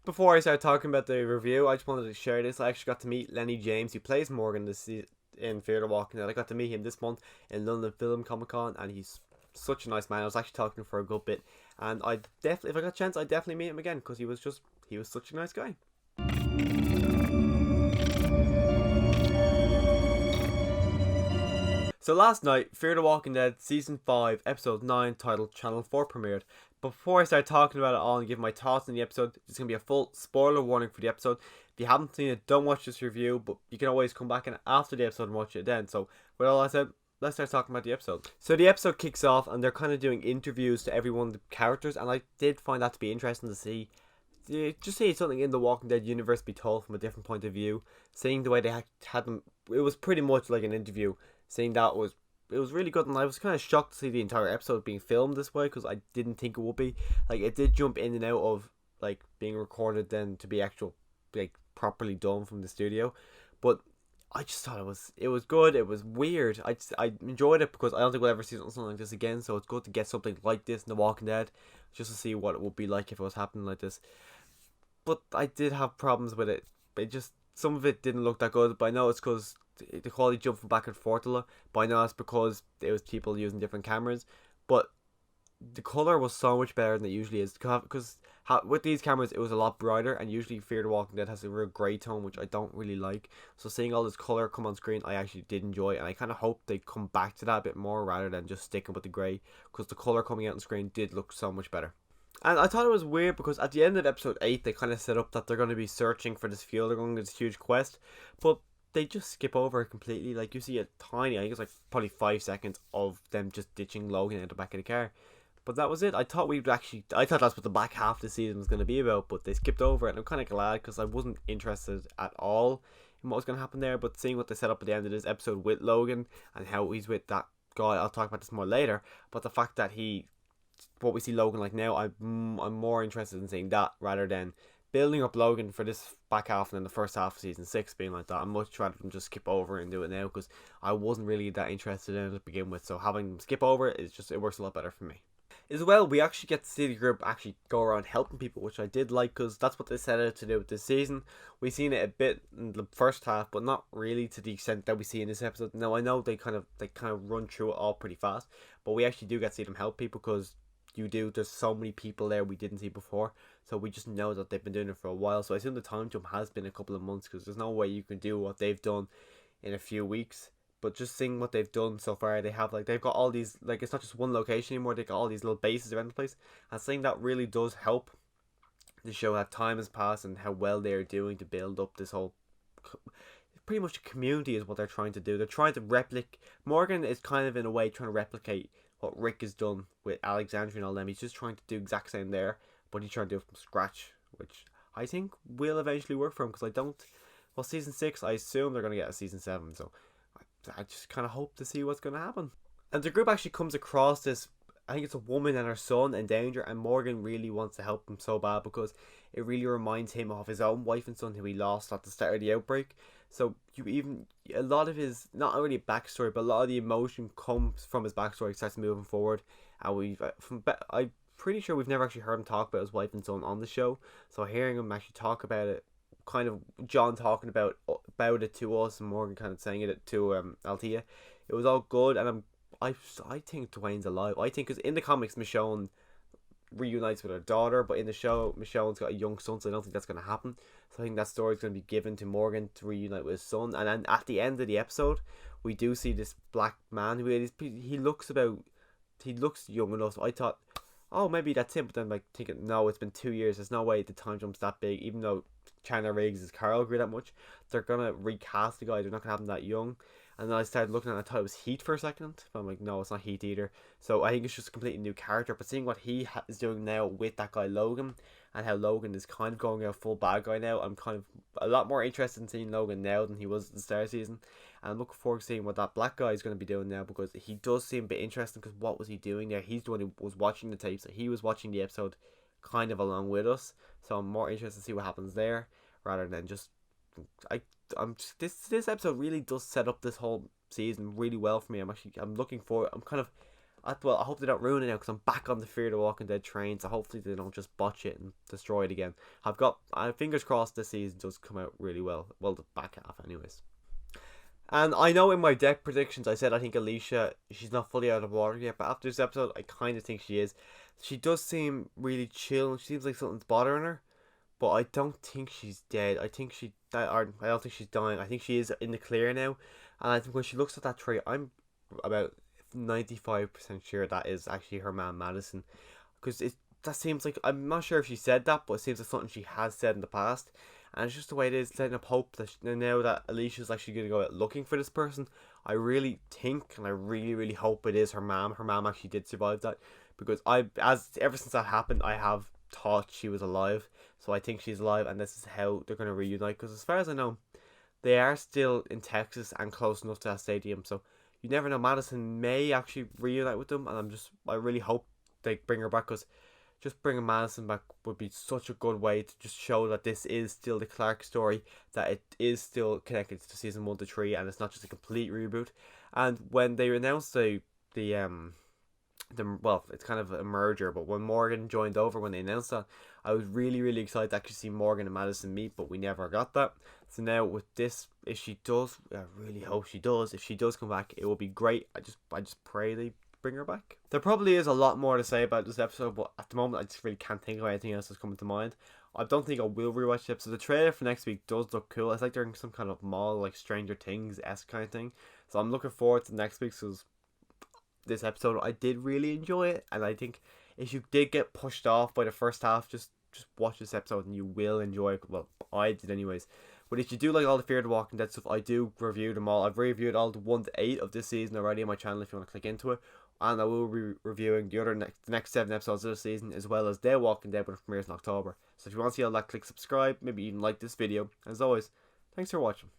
Before I start talking about the review, I just wanted to share this. I actually got to meet Lenny James, who plays Morgan in Fear the Walking Dead. I got to meet him this month in London Film Comic Con, and he's such a nice man. I was actually talking to him for a good bit, and I definitely, if I got a chance, I'd definitely meet him again because he was such a nice guy. So last night, Fear the Walking Dead Season 5, Episode 9, titled Channel 4 premiered. Before I start talking about it all and give my thoughts on the episode, there's going to be a full spoiler warning for the episode. If you haven't seen it, don't watch this review, but you can always come back and after the episode and watch it then. So, with all that said, let's start talking about the episode. So the episode kicks off and they're kind of doing interviews to every one of the characters, and I did find that to be interesting to see. Just see something in the Walking Dead universe be told from a different point of view. Seeing the way they had them, it was pretty much like an interview. Seeing that it was really good, and I was kind of shocked to see the entire episode being filmed this way because I didn't think it would be. Like, it did jump in and out of like being recorded then to be actual like properly done from the studio, but I just thought it was good. It was weird. I enjoyed it because I don't think we'll ever see something like this again. So it's good to get something like this in The Walking Dead, just to see what it would be like if it was happening like this. But I did have problems with it. It just, some of it didn't look that good. But I know it's because the quality jumped from back and forth a lot. But I know it's because it was people using different cameras. But the color was so much better than it usually is, because with these cameras it was a lot brighter, and usually Fear the Walking Dead has a real grey tone, which I don't really like. So seeing all this color come on screen, I actually did enjoy, and I kind of hope they come back to that a bit more rather than just sticking with the grey, because the color coming out on screen did look so much better. And I thought it was weird because at the end of episode 8 they kind of set up that they're going to be searching for this fuel, they're going on this huge quest, but they just skip over it completely. Like, you see a tiny, I think it's like probably 5 seconds of them just ditching Logan in the back of the car. But that was it. I thought that's what the back half of the season was going to be about, but they skipped over it, and I'm kind of glad because I wasn't interested at all in what was going to happen there. But seeing what they set up at the end of this episode with Logan and how he's with that guy, I'll talk about this more later. But the fact that what we see Logan like now, I'm more interested in seeing that rather than building up Logan for this back half and then the first half of season 6 being like that. I'm much rather than just skip over and do it now because I wasn't really that interested in it to begin with. So having them skip over it it works a lot better for me. As well, we actually get to see the group actually go around helping people, which I did like because that's what they set out to do with this season. We've seen it a bit in the first half, but not really to the extent that we see in this episode. Now, I know they kind of run through it all pretty fast, but we actually do get to see them help people because there's so many people there we didn't see before, so we just know that they've been doing it for a while. So I assume the time jump has been a couple of months because there's no way you can do what they've done in a few weeks. But just seeing what they've done so far, they've got all these, like, it's not just one location anymore, they've got all these little bases around the place, and seeing that really does help to show that time has passed and how well they're doing to build up this whole, pretty much a community is what they're trying to do. They're trying to replicate, Morgan is kind of in a way trying to replicate what Rick has done with Alexandria and all them. He's just trying to do exact same there, but he's trying to do it from scratch, which I think will eventually work for him, because season 6, I assume they're going to get a season 7, so I just kind of hope to see what's going to happen. And the group actually comes across this, I think it's a woman and her son in danger, and Morgan really wants to help them so bad because it really reminds him of his own wife and son who he lost at the start of the outbreak. So a lot of his, not only backstory, but a lot of the emotion comes from his backstory, starts moving forward. And I'm pretty sure we've never actually heard him talk about his wife and son on the show. So hearing him actually talk about it, kind of John talking about it to us and Morgan kind of saying it to Althea, it was all good. And I think Dwayne's alive. I think because in the comics Michonne reunites with her daughter, but in the show Michonne's got a young son, so I don't think that's going to happen. So I think that story's going to be given to Morgan to reunite with his son. And then at the end of the episode we do see this black man who he looks young enough. So I thought, oh, maybe that's him, but then thinking, no, it's been 2 years, there's no way the time jump's that big. Even though Chandler Riggs' Carl grew that much, they're gonna recast the guy, they're not gonna have him that young. And then I started looking at it, I thought it was Heat for a second, but I'm like, no, it's not Heat either. So I think it's just a completely new character. But seeing what he is doing now with that guy Logan, and how Logan is kind of going out full bad guy now, I'm kind of a lot more interested in seeing Logan now than he was at the start of the season. And I'm looking forward to seeing what that black guy is going to be doing now, because he does seem a bit interesting. Because what was he doing there? He's the one who was watching the tapes, so he was watching the episode kind of along with us. So I'm more interested to see what happens there, rather than just this episode really does set up this whole season really well for me. I'm looking forward. Well, I hope they don't ruin it now because I'm back on the Fear the Walking Dead train. So hopefully they don't just botch it and destroy it again. Fingers crossed this season does come out really well. Well, the back half, anyways. And I know in my deck predictions I said I think Alicia, she's not fully out of water yet, but after this episode I kind of think she is. She does seem really chill. She seems like something's bothering her, but I don't think she's dead. I don't think she's dying. I think she is in the clear now, and I think when she looks at that tree, I'm about 95% sure that is actually her man Madison, because that seems like, I'm not sure if she said that, but it seems like something she has said in the past. And it's just the way it is, letting up hope that now that Alicia's actually going to go out looking for this person, I really think and I really, really hope it is her mom. Her mom actually did survive that, because ever since that happened, I have thought she was alive. So I think she's alive, and this is how they're going to reunite. Because as far as I know, they are still in Texas and close enough to that stadium. So you never know. Madison may actually reunite with them, and I really hope they bring her back, because just bringing Madison back would be such a good way to just show that this is still the Clark story, that it is still connected to season 1 to 3, and it's not just a complete reboot. And when they announced the well, it's kind of a merger, but when Morgan joined over, when they announced that, I was really, really excited to actually see Morgan and Madison meet, but we never got that. So now with this, if she does, I really hope she does. If she does come back, it will be great. I just pray they bring her back. There probably is a lot more to say about this episode, but at the moment I just really can't think of anything else that's coming to mind. I don't think I will rewatch the episode. The trailer for next week does look cool. It's like they're in some kind of mall, like Stranger Things-esque kind of thing. So I'm looking forward to next week's, because this episode I did really enjoy it, and I think if you did get pushed off by the first half, just watch this episode and you will enjoy it. Well, I did anyways. But if you do like all the Fear the Walking Dead stuff, I do review them all. I've reviewed all the 1 to 8 of this season already on my channel if you want to click into it. And I will be reviewing the next 7 episodes of the season, as well as The Walking Dead when it premieres in October. So if you want to see all that, click subscribe, maybe even like this video. As always, thanks for watching.